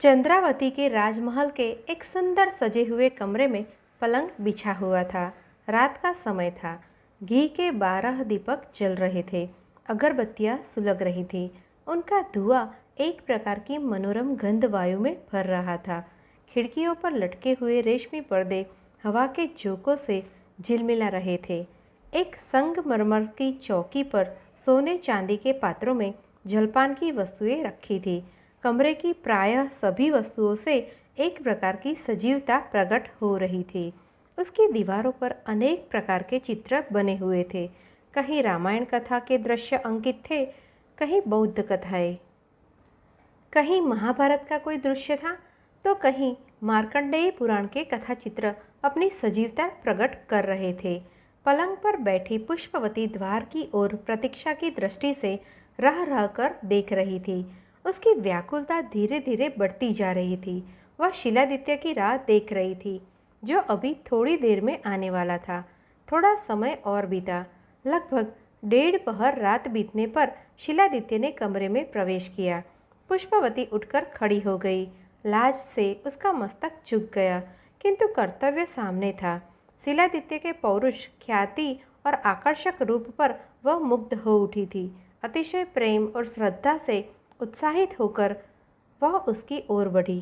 चंद्रावती के राजमहल के एक सुंदर सजे हुए कमरे में पलंग बिछा हुआ था। रात का समय था। घी के 12 दीपक जल रहे थे। अगरबत्तियां सुलग रही थी। उनका धुआं एक प्रकार की मनोरम गंध वायु में भर रहा था। खिड़कियों पर लटके हुए रेशमी पर्दे हवा के झोंकों से झिलमिला रहे थे। एक संगमरमर की चौकी पर सोने चांदी के पात्रों में जलपान की वस्तुएं रखी थी। कमरे की प्रायः सभी वस्तुओं से एक प्रकार की सजीवता प्रकट हो रही थी। उसकी दीवारों पर अनेक प्रकार के चित्र बने हुए थे। कहीं रामायण कथा के दृश्य अंकित थे, कहीं बौद्ध कथाएं, कहीं महाभारत का कोई दृश्य था, तो कहीं मार्कंडेय पुराण के कथा चित्र अपनी सजीवता प्रकट कर रहे थे। पलंग पर बैठी पुष्पवती द्वार की ओर प्रतीक्षा की दृष्टि से रह रह कर देख रही थी। उसकी व्याकुलता धीरे धीरे बढ़ती जा रही थी। वह शिलादित्य की राह देख रही थी, जो अभी थोड़ी देर में आने वाला था। थोड़ा समय और बीता। लगभग 1:30 पहर रात बीतने पर शिलादित्य ने कमरे में प्रवेश किया। पुष्पवती उठकर खड़ी हो गई। लाज से उसका मस्तक झुक गया, किंतु कर्तव्य सामने था। शिलादित्य के पौरुष, ख्याति और आकर्षक रूप पर वह मुग्ध हो उठी थी। अतिशय प्रेम और श्रद्धा से उत्साहित होकर वह उसकी ओर बढ़ी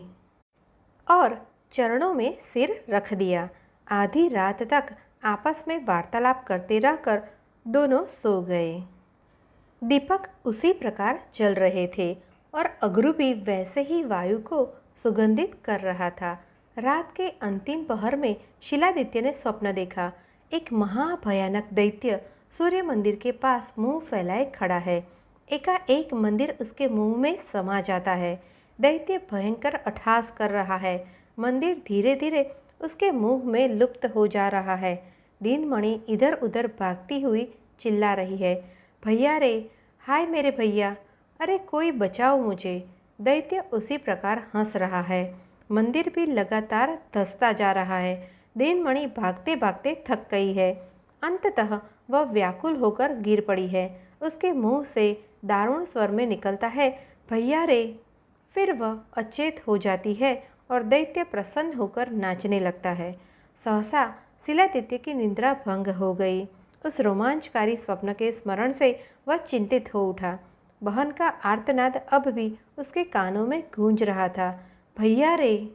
और चरणों में सिर रख दिया। आधी रात तक आपस में वार्तालाप करते रहकर दोनों सो गए। दीपक उसी प्रकार जल रहे थे और अगरू भी वैसे ही वायु को सुगंधित कर रहा था। रात के अंतिम पहर में शिलादित्य ने स्वप्न देखा। एक महाभयानक दैत्य सूर्य मंदिर के पास मुंह फैलाए खड़ा है। एकाएक मंदिर उसके मुंह में समा जाता है। दैत्य भयंकर अट्टहास कर रहा है। मंदिर धीरे धीरे उसके मुंह में लुप्त हो जा रहा है। दीनमणि इधर उधर भागती हुई चिल्ला रही है, भैया रे, हाय मेरे भैया, अरे कोई बचाओ मुझे। दैत्य उसी प्रकार हंस रहा है। मंदिर भी लगातार धंसता जा रहा है। दीनमणि भागते भागते थक गई है। अंततः वह व्याकुल होकर गिर पड़ी है। उसके मुंह से दारुण स्वर में निकलता है, भैया रे। फिर वह अचेत हो जाती है और दैत्य प्रसन्न होकर नाचने लगता है। सहसा शिलादित्य की निद्रा भंग हो गई। उस रोमांचकारी स्वप्न के स्मरण से वह चिंतित हो उठा। बहन का आर्तनाद अब भी उसके कानों में गूंज रहा था, भैया रे।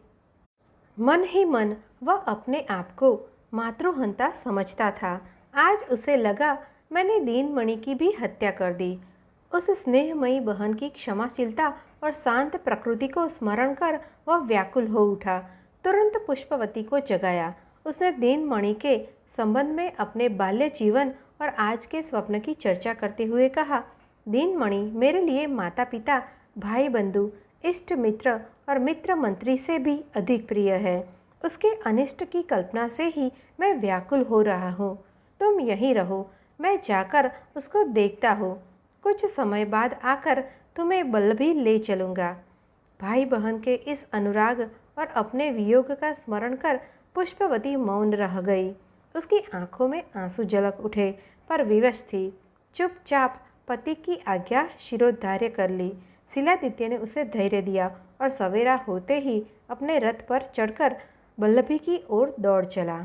मन ही मन वह अपने आप को मातृहंता समझता था। आज उसे लगा, मैंने दीनमणि की भी हत्या कर दी। उस स्नेहमयी बहन की क्षमाशीलता और शांत प्रकृति को स्मरण कर वह व्याकुल हो उठा। तुरंत पुष्पवती को जगाया। उसने दीनमणि के संबंध में अपने बाल्य जीवन और आज के स्वप्न की चर्चा करते हुए कहा, दीनमणि मेरे लिए माता पिता, भाई बंधु, इष्ट मित्र और मित्र मंत्री से भी अधिक प्रिय है। उसके अनिष्ट की कल्पना से ही मैं व्याकुल हो रहा हूँ। तुम यहीं रहो, मैं जाकर उसको देखता हूँ। कुछ समय बाद आकर तुम्हें बल भी ले चलूँगा। भाई बहन के इस अनुराग और अपने वियोग का स्मरण कर पुष्पवती मौन रह गई। उसकी आंखों में आंसू झलक उठे, पर विवश थी। चुपचाप पति की आज्ञा शिरोधार्य कर ली। शिलादित्य ने उसे धैर्य दिया और सवेरा होते ही अपने रथ पर चढ़कर वल्लभी की ओर दौड़ चला।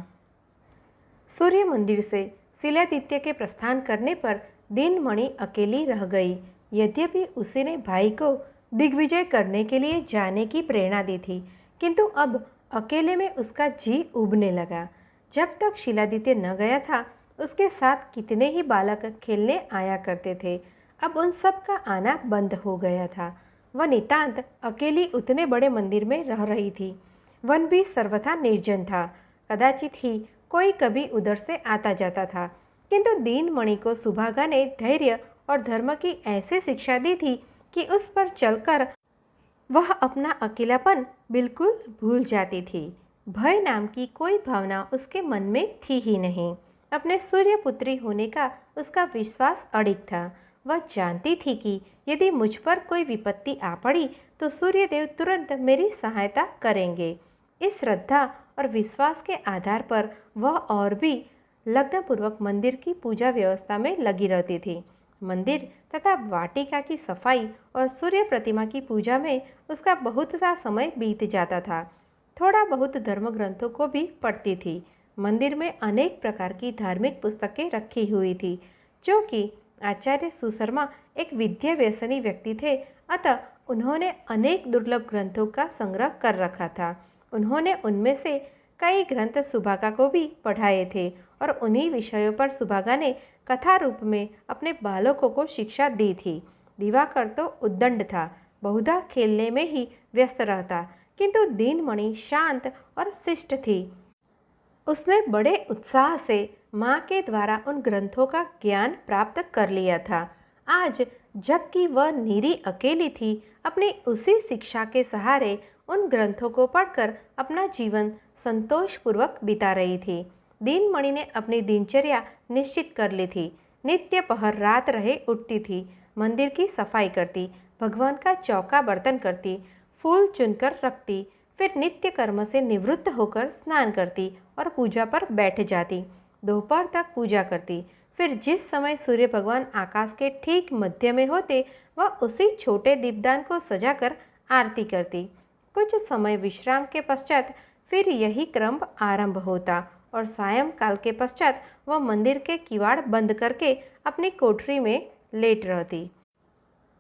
सूर्य मंदिर से शिलादित्य के प्रस्थान करने पर दीनमणि अकेली रह गई। यद्यपि उसी ने भाई को दिग्विजय करने के लिए जाने की प्रेरणा दी थी, किंतु अब अकेले में उसका जी उबने लगा। जब तक शिलादित्य न गया था, उसके साथ कितने ही बालक खेलने आया करते थे। अब उन सब का आना बंद हो गया था। वह नितांत अकेली उतने बड़े मंदिर में रह रही थी। वन भी सर्वथा निर्जन था। कदाचित ही कोई कभी उधर से आता जाता था, किंतु दीनमणि को सुभागा ने धैर्य और धर्म की ऐसी शिक्षा दी थी कि उस पर चलकर वह अपना अकेलापन बिल्कुल भूल जाती थी। भय नाम की कोई भावना उसके मन में थी ही नहीं। अपने सूर्यपुत्री होने का उसका विश्वास अडिग था। वह जानती थी कि यदि मुझ पर कोई विपत्ति आ पड़ी तो सूर्यदेव तुरंत मेरी सहायता करेंगे। इस श्रद्धा और विश्वास के आधार पर वह और भी लग्नपूर्वक मंदिर की पूजा व्यवस्था में लगी रहती थी। मंदिर तथा वाटिका की सफाई और सूर्य प्रतिमा की पूजा में उसका बहुत सा समय बीत जाता था। थोड़ा बहुत धर्म ग्रंथों को भी पढ़ती थी। मंदिर में अनेक प्रकार की धार्मिक पुस्तकें रखी हुई थी। जो कि आचार्य सुशर्मा एक विद्या व्यसनी व्यक्ति थे, अतः उन्होंने अनेक दुर्लभ ग्रंथों का संग्रह कर रखा था। उन्होंने उनमें से कई ग्रंथ सुभागा को भी पढ़ाए थे और उन्हीं विषयों पर सुभागा ने कथा रूप में अपने बालकों को शिक्षा दी थी। दिवाकर तो उद्दंड था, बहुधा खेलने में ही व्यस्त रहता, किंतु दीनमणि शांत और शिष्ट थी। उसने बड़े उत्साह से माँ के द्वारा उन ग्रंथों का ज्ञान प्राप्त कर लिया था। आज जबकि वह नीरी अकेली थी, अपनी उसी शिक्षा के सहारे उन ग्रंथों को पढ़कर अपना जीवन संतोषपूर्वक बिता रही थी। दीनमणि ने अपनी दिनचर्या निश्चित कर ली थी। नित्य पहर रात रहे उठती थी, मंदिर की सफाई करती, भगवान का चौका बर्तन करती, फूल चुनकर रखती, फिर नित्य कर्म से निवृत्त होकर स्नान करती और पूजा पर बैठ जाती। दोपहर तक पूजा करती। फिर जिस समय सूर्य भगवान आकाश के ठीक मध्य में होते, वह उसी छोटे दीपदान को सजाकर आरती करती। कुछ समय विश्राम के पश्चात फिर यही क्रम आरंभ होता और सायंकाल के पश्चात वह मंदिर के किवाड़ बंद करके अपनी कोठरी में लेट रहती।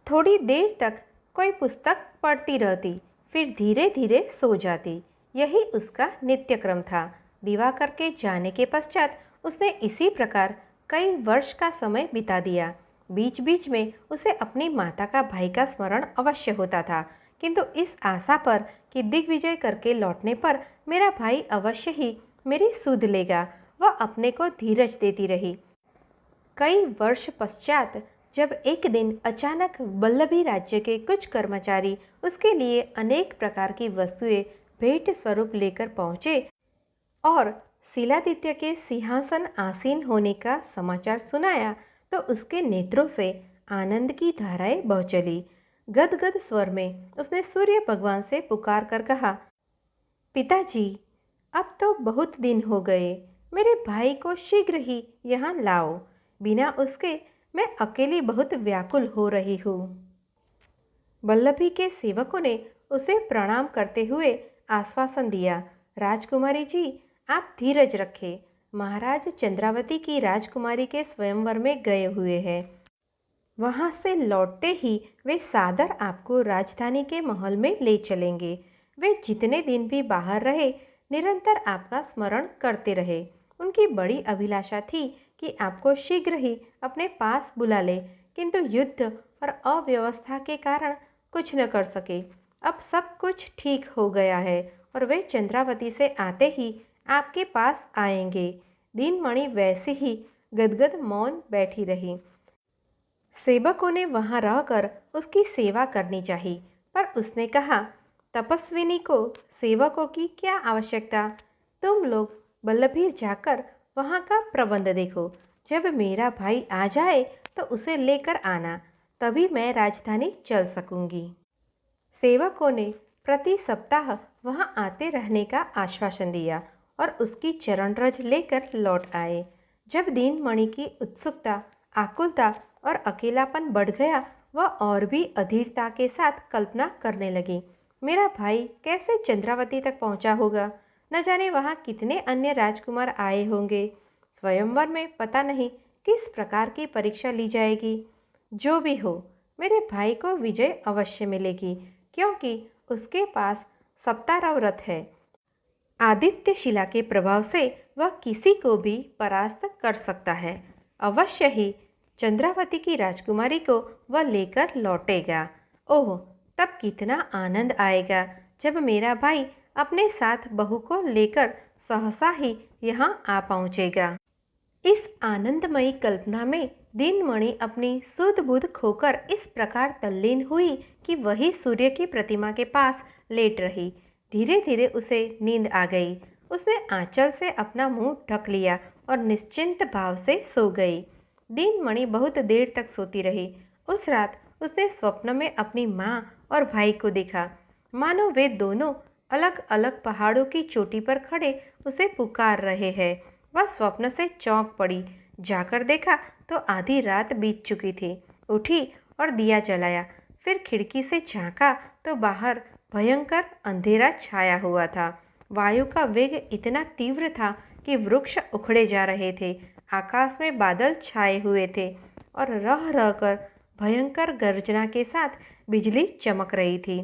थोड़ी देर तक कोई पुस्तक पढ़ती रहती, फिर धीरे धीरे सो जाती। यही उसका नित्य क्रम था। दिवाकर के जाने के पश्चात उसने इसी प्रकार कई वर्ष का समय बिता दिया। बीच बीच में उसे अपनी माता का भाई का स्मरण अवश्य होता था, किंतु इस आशा पर कि दिग्विजय करके लौटने पर मेरा भाई अवश्य ही मेरी सुध लेगा, वह अपने को धीरज देती रही। कई वर्ष पश्चात जब एक दिन अचानक वल्लभी राज्य के कुछ कर्मचारी उसके लिए अनेक प्रकार की वस्तुएं भेंट स्वरूप लेकर पहुँचे और शिलादित्य के सिंहासन आसीन होने का समाचार सुनाया, तो उसके नेत्रों से आनंद की धाराएं बह चली। गदगद स्वर में उसने सूर्य भगवान से पुकार कर कहा, पिताजी, अब तो बहुत दिन हो गए, मेरे भाई को शीघ्र ही यहाँ लाओ। बिना उसके मैं अकेली बहुत व्याकुल हो रही हूँ। वल्लभी के सेवकों ने उसे प्रणाम करते हुए आश्वासन दिया, राजकुमारी जी, आप धीरज रखें। महाराज चंद्रावती की राजकुमारी के स्वयंवर में गए हुए हैं। वहाँ से लौटते ही वे सादर आपको राजधानी के महल में ले चलेंगे। वे जितने दिन भी बाहर रहे, निरंतर आपका स्मरण करते रहे। उनकी बड़ी अभिलाषा थी कि आपको शीघ्र ही अपने पास बुला ले, किंतु युद्ध और अव्यवस्था के कारण कुछ न कर सके। अब सब कुछ ठीक हो गया है और वे चंद्रावती से आते ही आपके पास आएंगे। दीनमणि वैसे ही गदगद मौन बैठी रही। सेवकों ने वहाँ रहकर उसकी सेवा करनी चाहिए, पर उसने कहा, तपस्विनी को सेवकों की क्या आवश्यकता? तुम लोग वल्लभीर जाकर वहाँ का प्रबंध देखो। जब मेरा भाई आ जाए तो उसे लेकर आना, तभी मैं राजधानी चल सकूंगी। सेवकों ने प्रति सप्ताह वहाँ आते रहने का आश्वासन दिया और उसकी चरण रज लेकर लौट आए। जब दीनमणि की उत्सुकता, आकुलता और अकेलापन बढ़ गया, वह और भी अधीरता के साथ कल्पना करने लगी, मेरा भाई कैसे चंद्रावती तक पहुंचा होगा? न जाने वहाँ कितने अन्य राजकुमार आए होंगे। स्वयंवर में पता नहीं किस प्रकार की परीक्षा ली जाएगी। जो भी हो, मेरे भाई को विजय अवश्य मिलेगी, क्योंकि उसके पास सप्तारव रथ है। आदित्य शिला के प्रभाव से वह किसी को भी परास्त कर सकता है। अवश्य ही चंद्रावती की राजकुमारी को वह लेकर लौटेगा। ओह, तब कितना आनंद आएगा जब मेरा भाई अपने साथ बहू को लेकर सहसा ही यहाँ आ पहुँचेगा। इस आनंदमयी कल्पना में दीनमणि अपनी सुध बुध खोकर इस प्रकार तल्लीन हुई कि वही सूर्य की प्रतिमा के पास लेट रही। धीरे धीरे उसे नींद आ गई। उसने आंचल से अपना मुंह ढक लिया और निश्चिंत भाव से सो गई। दीनमणि बहुत देर तक सोती रही। उस रात उसने स्वप्न में अपनी माँ और भाई को देखा, मानो वे दोनों अलग अलग पहाड़ों की चोटी पर खड़े उसे पुकार रहे हैं। वह स्वप्न से चौंक पड़ी। जाकर देखा तो आधी रात बीत चुकी थी। उठी और दिया जलाया। फिर खिड़की से झांका तो बाहर भयंकर अंधेरा छाया हुआ था। वायु का वेग इतना तीव्र था कि वृक्ष उखड़े जा रहे थे। आकाश में बादल छाए हुए थे और रह रहकर भयंकर गर्जना के साथ बिजली चमक रही थी।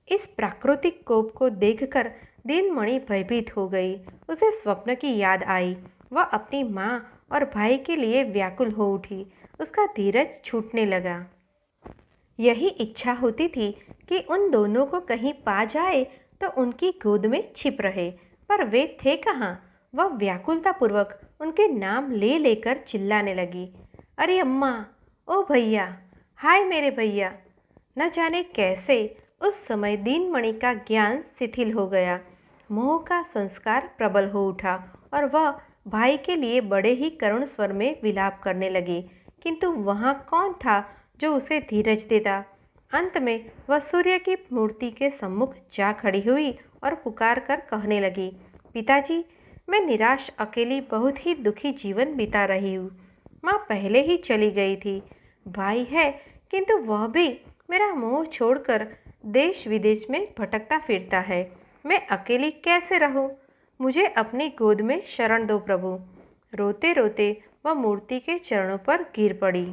इस प्राकृतिक कोप को देखकर दिनमणि भयभीत हो गई। उसे स्वप्न की याद आई। वह अपनी माँ और भाई के लिए व्याकुल हो उठी। उसका धीरज छूटने लगा। यही इच्छा होती थी कि उन दोनों को कहीं पा जाए तो उनकी गोद में छिप रहे, पर वे थे कहाँ। वह व्याकुलतापूर्वक उनके नाम ले लेकर चिल्लाने लगी, अरे अम्मा, ओ भैया, हाय मेरे भैया। न जाने कैसे उस समय दिनमणि का ज्ञान शिथिल हो गया। मोह का संस्कार प्रबल हो उठा और वह भाई के लिए बड़े ही करुण स्वर में विलाप करने लगी। किंतु वहाँ कौन था जो उसे धीरज देता। अंत में वह सूर्य की मूर्ति के सम्मुख जा खड़ी हुई और पुकार कर कहने लगी, पिताजी, मैं निराश अकेली बहुत ही दुखी जीवन बिता रही हूँ। माँ पहले ही चली गई थी। भाई है किंतु वह भी मेरा मोह छोड़कर देश विदेश में भटकता फिरता है। मैं अकेली कैसे रहूं? मुझे अपनी गोद में शरण दो प्रभु। रोते रोते वह मूर्ति के चरणों पर गिर पड़ी।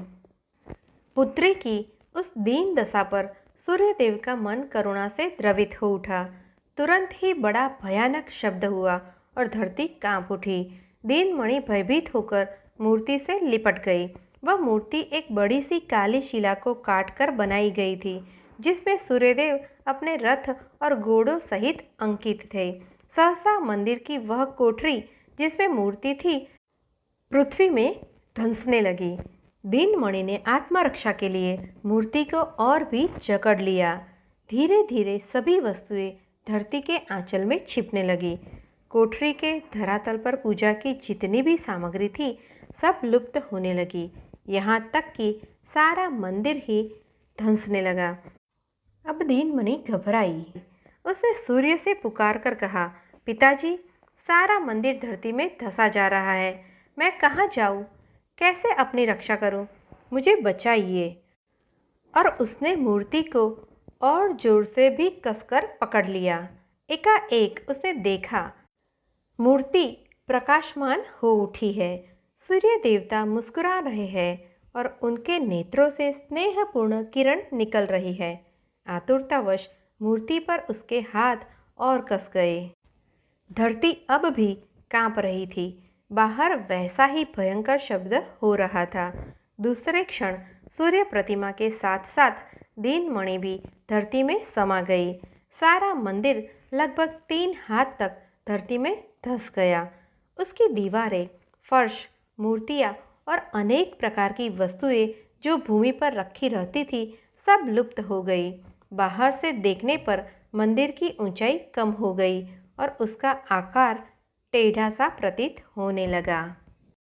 पुत्री की उस दीन दशा पर सूर्यदेव का मन करुणा से द्रवित हो उठा। तुरंत ही बड़ा भयानक शब्द हुआ और धरती कांप उठी। दिनमणि भयभीत होकर मूर्ति से लिपट गई। वह मूर्ति एक बड़ी सी काली शिला को काटकर बनाई गई थी, जिसमें सूर्यदेव अपने रथ और घोड़ों सहित अंकित थे। सहसा मंदिर की वह कोठरी जिसमें मूर्ति थी पृथ्वी में धंसने लगी। दिनमणि ने आत्मरक्षा के लिए मूर्ति को और भी जकड़ लिया। धीरे धीरे सभी वस्तुएं धरती के आंचल में छिपने लगी। कोठरी के धरातल पर पूजा की जितनी भी सामग्री थी सब लुप्त होने लगी। यहाँ तक कि सारा मंदिर ही धंसने लगा। अब दिनमणि घबराई। उसने सूर्य से पुकार कर कहा, पिताजी, सारा मंदिर धरती में धंसा जा रहा है। मैं कहाँ जाऊँ? कैसे अपनी रक्षा करूँ? मुझे बचाइए। और उसने मूर्ति को और जोर से भी कसकर पकड़ लिया। एकाएक उसने देखा, मूर्ति प्रकाशमान हो उठी है। सूर्य देवता मुस्कुरा रहे हैं और उनके नेत्रों से स्नेहपूर्ण किरण निकल रही है। आतुरतावश मूर्ति पर उसके हाथ और कस गए। धरती अब भी कांप रही थी। बाहर वैसा ही भयंकर शब्द हो रहा था। दूसरे क्षण सूर्य प्रतिमा के साथ साथ दिनमणि भी धरती में समा गई। सारा मंदिर लगभग 3 हाथ तक धरती में धंस गया। उसकी दीवारें, फर्श, मूर्तियाँ और अनेक प्रकार की वस्तुएं जो भूमि पर रखी रहती थी सब लुप्त हो गई। बाहर से देखने पर मंदिर की ऊंचाई कम हो गई और उसका आकार टेढ़ा सा प्रतीत होने लगा।